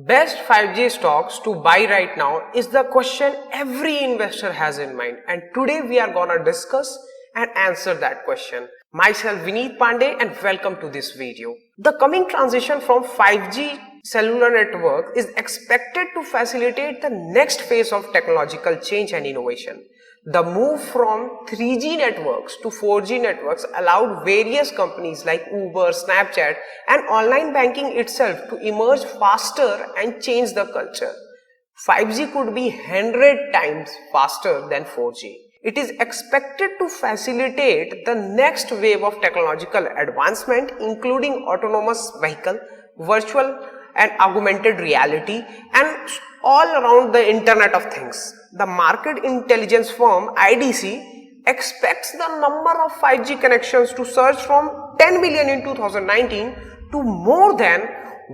Best 5G stocks to buy right now is the question every investor has in mind, and today we are gonna discuss and answer that question. Myself Vineet Pandey and welcome to this video. The coming transition from 5G cellular network is expected to facilitate the next phase of technological change and innovation. The move from 3G networks to 4G networks allowed various companies like Uber, Snapchat and online banking itself to emerge faster and change the culture. 5G could be 100 times faster than 4G. It is expected to facilitate the next wave of technological advancement, including autonomous vehicle, virtual and augmented reality, and all around the Internet of Things. The market intelligence firm IDC expects the number of 5G connections to surge from 10 billion in 2019 to more than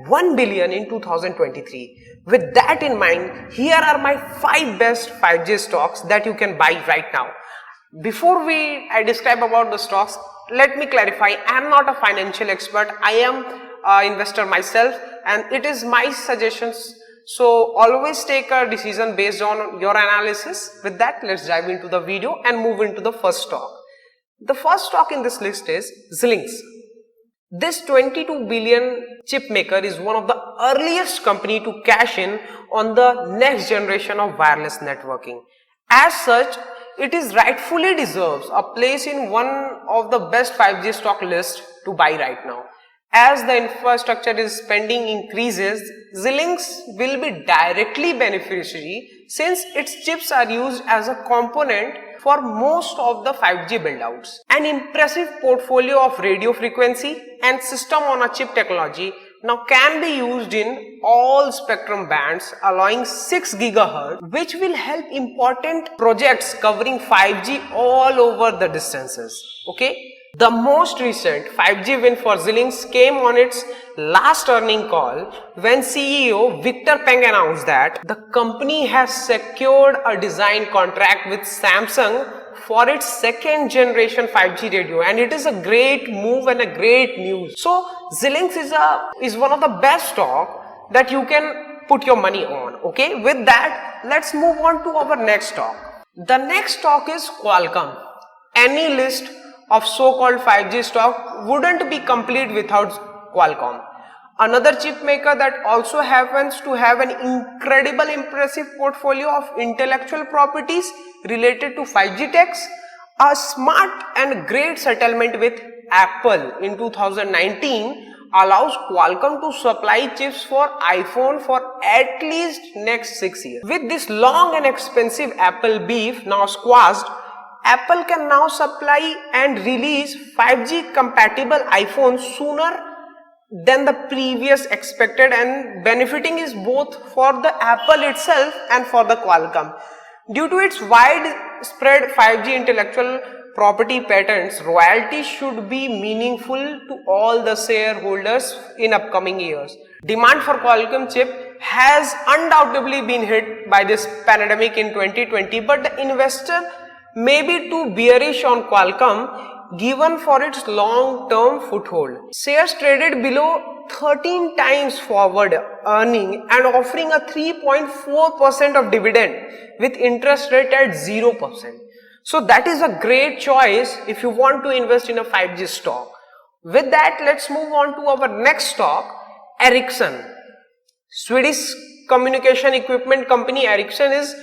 1 billion in 2023. With that in mind, here are my 5 best 5G stocks that you can buy right now. Before I describe about the stocks, let me clarify, I am not a financial expert. I am an investor myself and it is my suggestions. So always take a decision based on your analysis. With that, let's dive into the video and move into the first stock. The first stock in this list is Xilinx. This 22 billion chip maker is one of the earliest company to cash in on the next generation of wireless networking. As such, it is rightfully deserves a place in one of the best 5G stock list to buy right now. As the infrastructure spending increases, Xilinx will be directly beneficiary since its chips are used as a component for most of the 5G build-outs. An impressive portfolio of radio frequency and system on a chip technology now can be used in all spectrum bands, allowing 6 GHz, which will help important projects covering 5G all over the distances. Okay. The most recent 5G win for Xilinx came on its last earning call when CEO Victor Peng announced that the company has secured a design contract with Samsung for its second generation 5G radio, and it is a great move and a great news. So Xilinx is one of the best stock that you can put your money on. Okay, with that, let's move on to our next stock. The next stock is Qualcomm. Any list of so-called 5G stock wouldn't be complete without Qualcomm. Another chip maker that also happens to have an incredible impressive portfolio of intellectual properties related to 5G techs. A smart and great settlement with Apple in 2019 allows Qualcomm to supply chips for iPhone for at least next 6 years. With this long and expensive Apple beef now squashed, Apple can now supply and release 5G compatible iPhones sooner than the previous expected, and benefiting is both for the Apple itself and for the Qualcomm. Due to its widespread 5G intellectual property patents, royalties should be meaningful to all the shareholders in upcoming years. Demand for Qualcomm chip has undoubtedly been hit by this pandemic in 2020, but the investor may be too bearish on Qualcomm given for its long-term foothold. Shares traded below 13 times forward earning and offering a 3.4% of dividend with interest rate at 0%. So that is a great choice if you want to invest in a 5G stock. With that, let's move on to our next stock, Ericsson. Swedish communication equipment company Ericsson is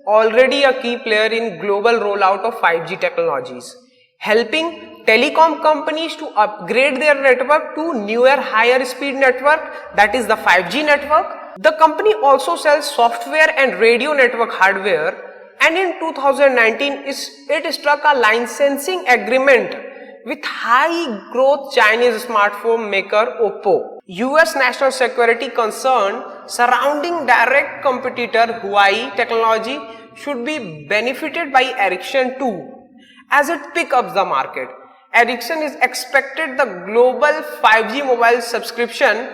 already a key player in global rollout of 5G technologies, helping telecom companies to upgrade their network to newer higher speed network, that is the 5G network. The company also sells software and radio network hardware, and in 2019 it struck a licensing agreement with high growth Chinese smartphone maker Oppo. US national security concern surrounding direct competitor Huawei technology should be benefited by Ericsson too, as it picks up the market. Ericsson is expected the global 5G mobile subscription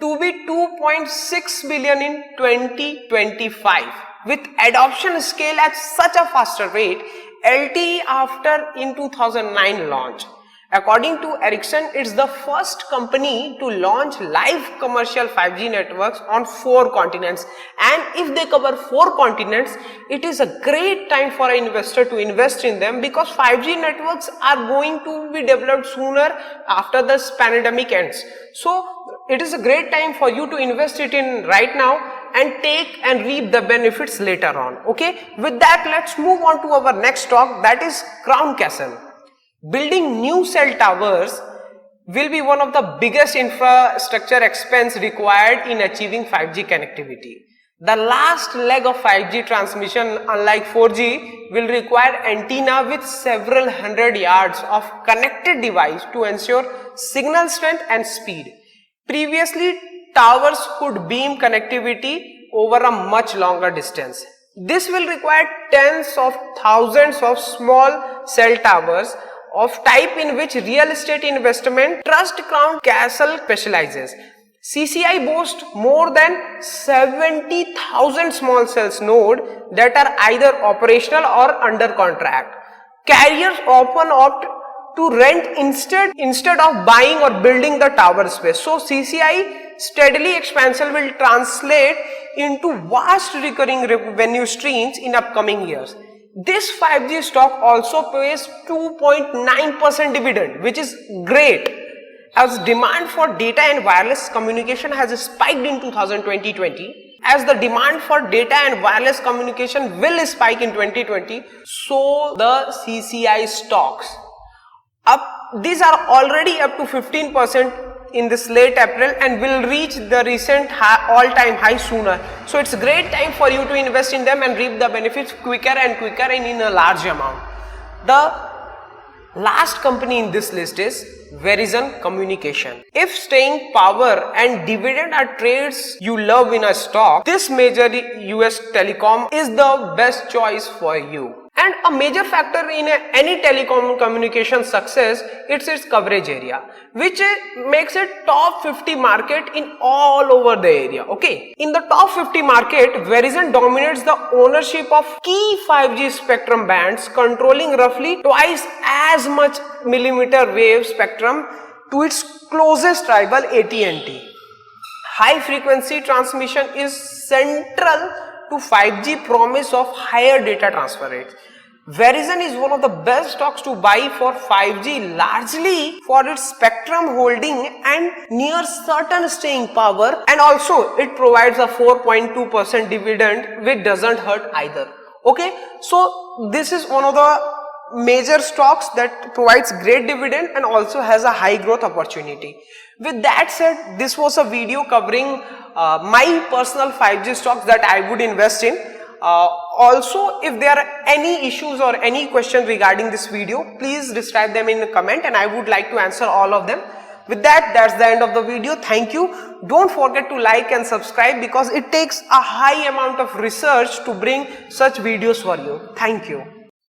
to be 2.6 billion in 2025. With adoption scale at such a faster rate, LTE after in 2009 launch. According to Ericsson, it's the first company to launch live commercial 5G networks on 4 continents. And if they cover 4 continents, it is a great time for an investor to invest in them, because 5G networks are going to be developed sooner after this pandemic ends. So it is a great time for you to invest it in right now and take and reap the benefits later on. Okay, with that, let's move on to our next stock, that is Crown Castle. Building new cell towers will be one of the biggest infrastructure expense required in achieving 5G connectivity. The last leg of 5G transmission, unlike 4G, will require antenna with several hundred yards of connected device to ensure signal strength and speed. Previously, towers could beam connectivity over a much longer distance. This will require tens of thousands of small cell towers of type in which real estate investment trust Crown Castle specializes. CCI boasts more than 70,000 small cells node that are either operational or under contract. Carriers often opt to rent instead of buying or building the tower space. So CCI steadily expansion will translate into vast recurring revenue streams in upcoming years. This 5G stock also pays 2.9% dividend, which is great, as demand for data and wireless communication has spiked in 2020. As the demand for data and wireless communication will spike in 2020, so the CCI stocks these are already up to 15% in this late April and will reach the recent all-time high sooner. So it's a great time for you to invest in them and reap the benefits quicker and in a large amount. The last company in this list is Verizon Communication. If staying power and dividend are trades you love in a stock, this major US telecom is the best choice for you. And a major factor in any telecom communication success, it's its coverage area, which makes it top 50 market in all over the area. Okay, in the top 50 market, Verizon dominates the ownership of key 5G spectrum bands, controlling roughly twice as much millimeter wave spectrum to its closest rival AT&T. High frequency transmission is central to 5G promise of higher data transfer rates. Verizon is one of the best stocks to buy for 5G, largely for its spectrum holding and near certain staying power, and also it provides a 4.2% dividend, which doesn't hurt either. Okay, so this is one of the major stocks that provides great dividend and also has a high growth opportunity. With that said, this was a video covering my personal 5G stocks that I would invest in. Also, if there are any issues or any questions regarding this video, please describe them in the comment and I would like to answer all of them. With that, that's the end of the video. Thank you. Don't forget to like and subscribe, because it takes a high amount of research to bring such videos for you. Thank you.